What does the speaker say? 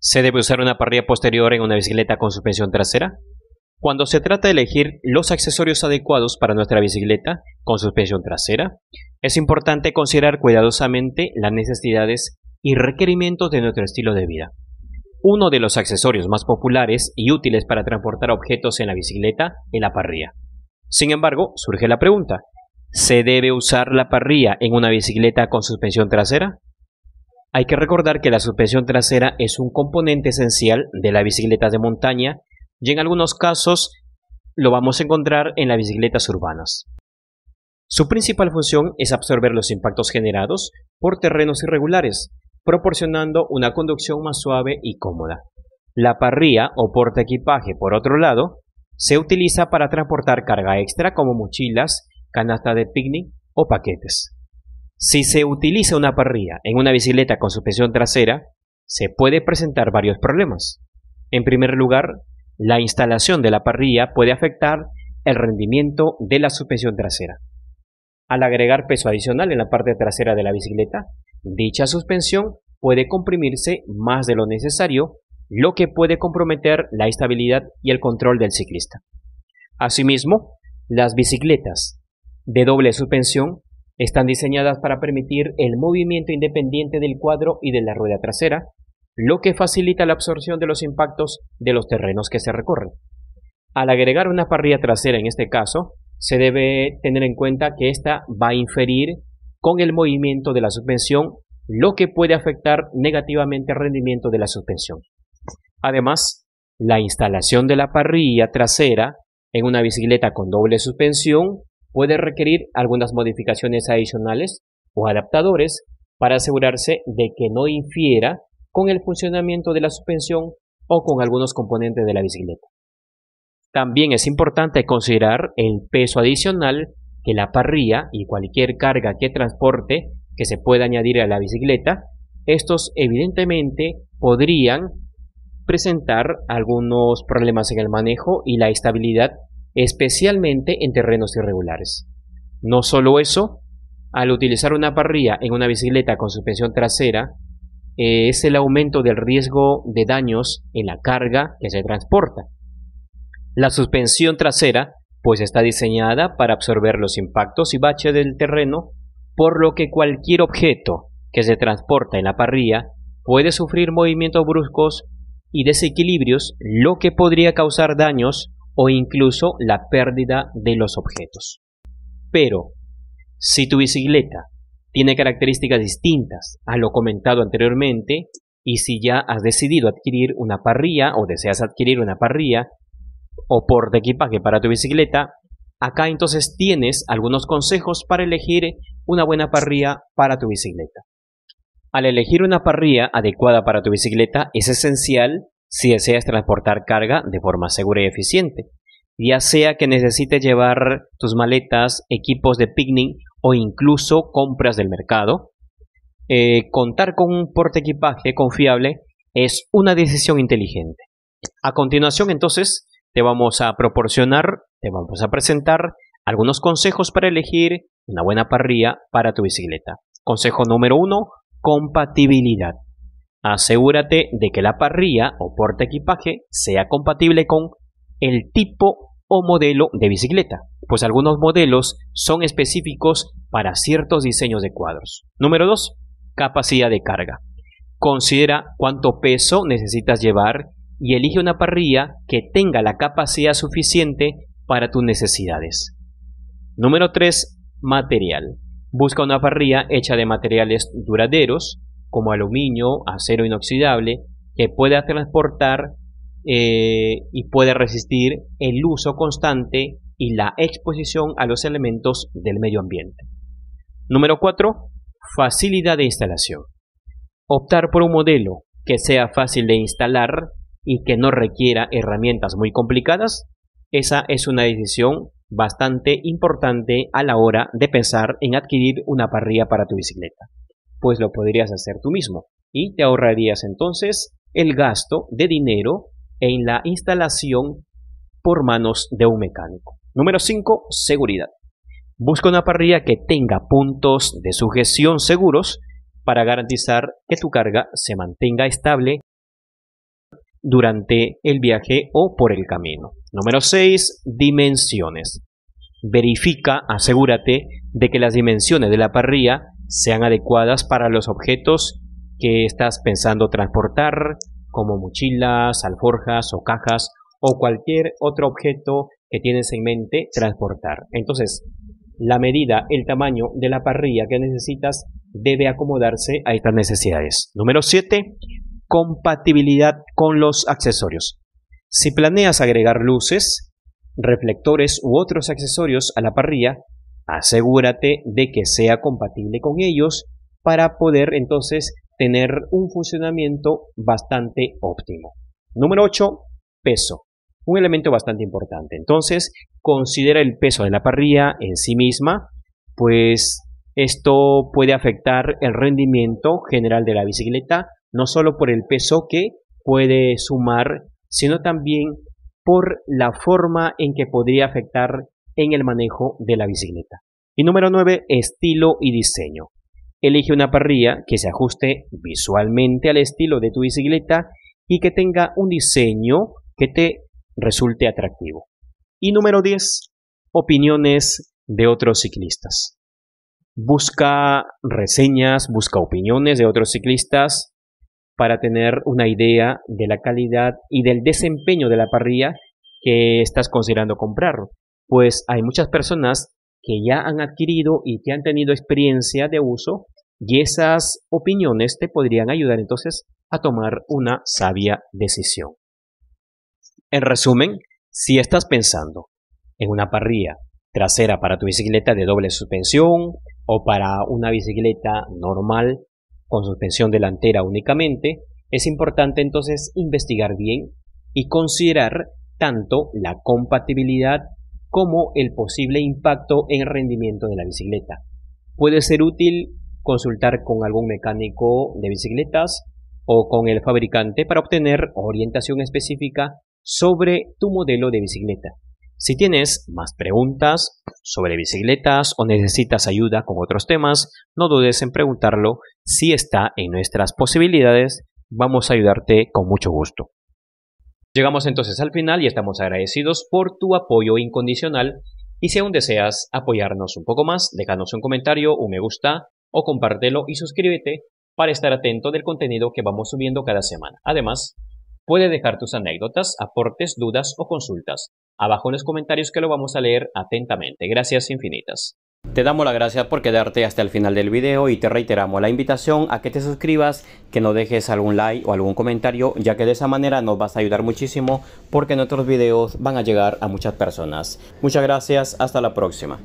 ¿Se debe usar una parrilla posterior en una bicicleta con suspensión trasera? Cuando se trata de elegir los accesorios adecuados para nuestra bicicleta con suspensión trasera, es importante considerar cuidadosamente las necesidades y requerimientos de nuestro estilo de vida. Uno de los accesorios más populares y útiles para transportar objetos en la bicicleta es la parrilla. Sin embargo, surge la pregunta, ¿se debe usar la parrilla en una bicicleta con suspensión trasera? Hay que recordar que la suspensión trasera es un componente esencial de las bicicletas de montaña y en algunos casos lo vamos a encontrar en las bicicletas urbanas. Su principal función es absorber los impactos generados por terrenos irregulares, proporcionando una conducción más suave y cómoda. La parrilla o portaequipaje, por otro lado, se utiliza para transportar carga extra como mochilas, canastas de picnic o paquetes. Si se utiliza una parrilla en una bicicleta con suspensión trasera, se puede presentar varios problemas. En primer lugar, la instalación de la parrilla puede afectar el rendimiento de la suspensión trasera. Al agregar peso adicional en la parte trasera de la bicicleta, dicha suspensión puede comprimirse más de lo necesario, lo que puede comprometer la estabilidad y el control del ciclista. Asimismo, las bicicletas de doble suspensión están diseñadas para permitir el movimiento independiente del cuadro y de la rueda trasera, lo que facilita la absorción de los impactos de los terrenos que se recorren. Al agregar una parrilla trasera en este caso, se debe tener en cuenta que ésta va a inferir con el movimiento de la suspensión, lo que puede afectar negativamente el rendimiento de la suspensión. Además, la instalación de la parrilla trasera en una bicicleta con doble suspensión puede requerir algunas modificaciones adicionales o adaptadores para asegurarse de que no infiera con el funcionamiento de la suspensión o con algunos componentes de la bicicleta. También es importante considerar el peso adicional que la parrilla y cualquier carga que transporte que se pueda añadir a la bicicleta. Estos evidentemente podrían presentar algunos problemas en el manejo y la estabilidad, especialmente en terrenos irregulares. No solo eso, al utilizar una parrilla en una bicicleta con suspensión trasera, es el aumento del riesgo de daños en la carga que se transporta. La suspensión trasera pues está diseñada para absorber los impactos y baches del terreno, por lo que cualquier objeto que se transporta en la parrilla puede sufrir movimientos bruscos y desequilibrios, lo que podría causar daños o incluso la pérdida de los objetos. Pero, si tu bicicleta tiene características distintas a lo comentado anteriormente, y si ya has decidido adquirir una parrilla o deseas adquirir una parrilla o portaequipaje para tu bicicleta, acá entonces tienes algunos consejos para elegir una buena parrilla para tu bicicleta. Al elegir una parrilla adecuada para tu bicicleta es esencial si deseas transportar carga de forma segura y eficiente, ya sea que necesites llevar tus maletas, equipos de picnic o incluso compras del mercado. Contar con un portaequipaje confiable es una decisión inteligente. A continuación entonces te vamos a presentar algunos consejos para elegir una buena parrilla para tu bicicleta. Consejo número 1, compatibilidad. Asegúrate de que la parrilla o portaequipaje sea compatible con el tipo o modelo de bicicleta, pues algunos modelos son específicos para ciertos diseños de cuadros. Número 2, capacidad de carga. Considera cuánto peso necesitas llevar y elige una parrilla que tenga la capacidad suficiente para tus necesidades. Número 3, material. Busca una parrilla hecha de materiales duraderos, como aluminio, acero inoxidable, que pueda transportar y puede resistir el uso constante y la exposición a los elementos del medio ambiente. Número 4, facilidad de instalación. Optar por un modelo que sea fácil de instalar y que no requiera herramientas muy complicadas, esa es una decisión bastante importante a la hora de pensar en adquirir una parrilla para tu bicicleta, pues lo podrías hacer tú mismo y te ahorrarías entonces el gasto de dinero en la instalación por manos de un mecánico. Número 5, seguridad. Busca una parrilla que tenga puntos de sujeción seguros para garantizar que tu carga se mantenga estable durante el viaje o por el camino. Número 6. Dimensiones. Verifica, asegúrate de que las dimensiones de la parrilla sean adecuadas para los objetos que estás pensando transportar, como mochilas, alforjas o cajas o cualquier otro objeto que tienes en mente transportar. Entonces, la medida, el tamaño de la parrilla que necesitas debe acomodarse a estas necesidades. Número 7. Compatibilidad con los accesorios. Si planeas agregar luces, reflectores u otros accesorios a la parrilla, asegúrate de que sea compatible con ellos para poder entonces tener un funcionamiento bastante óptimo. Número 8. Peso. Un elemento bastante importante. Entonces, considera el peso de la parrilla en sí misma, pues esto puede afectar el rendimiento general de la bicicleta, no solo por el peso que puede sumar, sino también por la forma en que podría afectar en el manejo de la bicicleta. Y número 9, estilo y diseño. Elige una parrilla que se ajuste visualmente al estilo de tu bicicleta y que tenga un diseño que te resulte atractivo. Y número 10, opiniones de otros ciclistas. Busca reseñas, busca opiniones de otros ciclistas para tener una idea de la calidad y del desempeño de la parrilla que estás considerando comprar. Pues hay muchas personas que ya han adquirido y que han tenido experiencia de uso y esas opiniones te podrían ayudar entonces a tomar una sabia decisión. En resumen, si estás pensando en una parrilla trasera para tu bicicleta de doble suspensión o para una bicicleta normal con suspensión delantera únicamente, es importante entonces investigar bien y considerar tanto la compatibilidad como el posible impacto en el rendimiento de la bicicleta. Puede ser útil consultar con algún mecánico de bicicletas o con el fabricante para obtener orientación específica sobre tu modelo de bicicleta. Si tienes más preguntas sobre bicicletas o necesitas ayuda con otros temas, no dudes en preguntarlo. Si está en nuestras posibilidades, vamos a ayudarte con mucho gusto. Llegamos entonces al final y estamos agradecidos por tu apoyo incondicional. Y si aún deseas apoyarnos un poco más, déjanos un comentario, un me gusta o compártelo y suscríbete para estar atento del contenido que vamos subiendo cada semana. Además, puedes dejar tus anécdotas, aportes, dudas o consultas abajo en los comentarios que lo vamos a leer atentamente. Gracias infinitas. Te damos las gracias por quedarte hasta el final del video y te reiteramos la invitación a que te suscribas, que nos dejes algún like o algún comentario, ya que de esa manera nos vas a ayudar muchísimo porque nuestros videos van a llegar a muchas personas. Muchas gracias, hasta la próxima.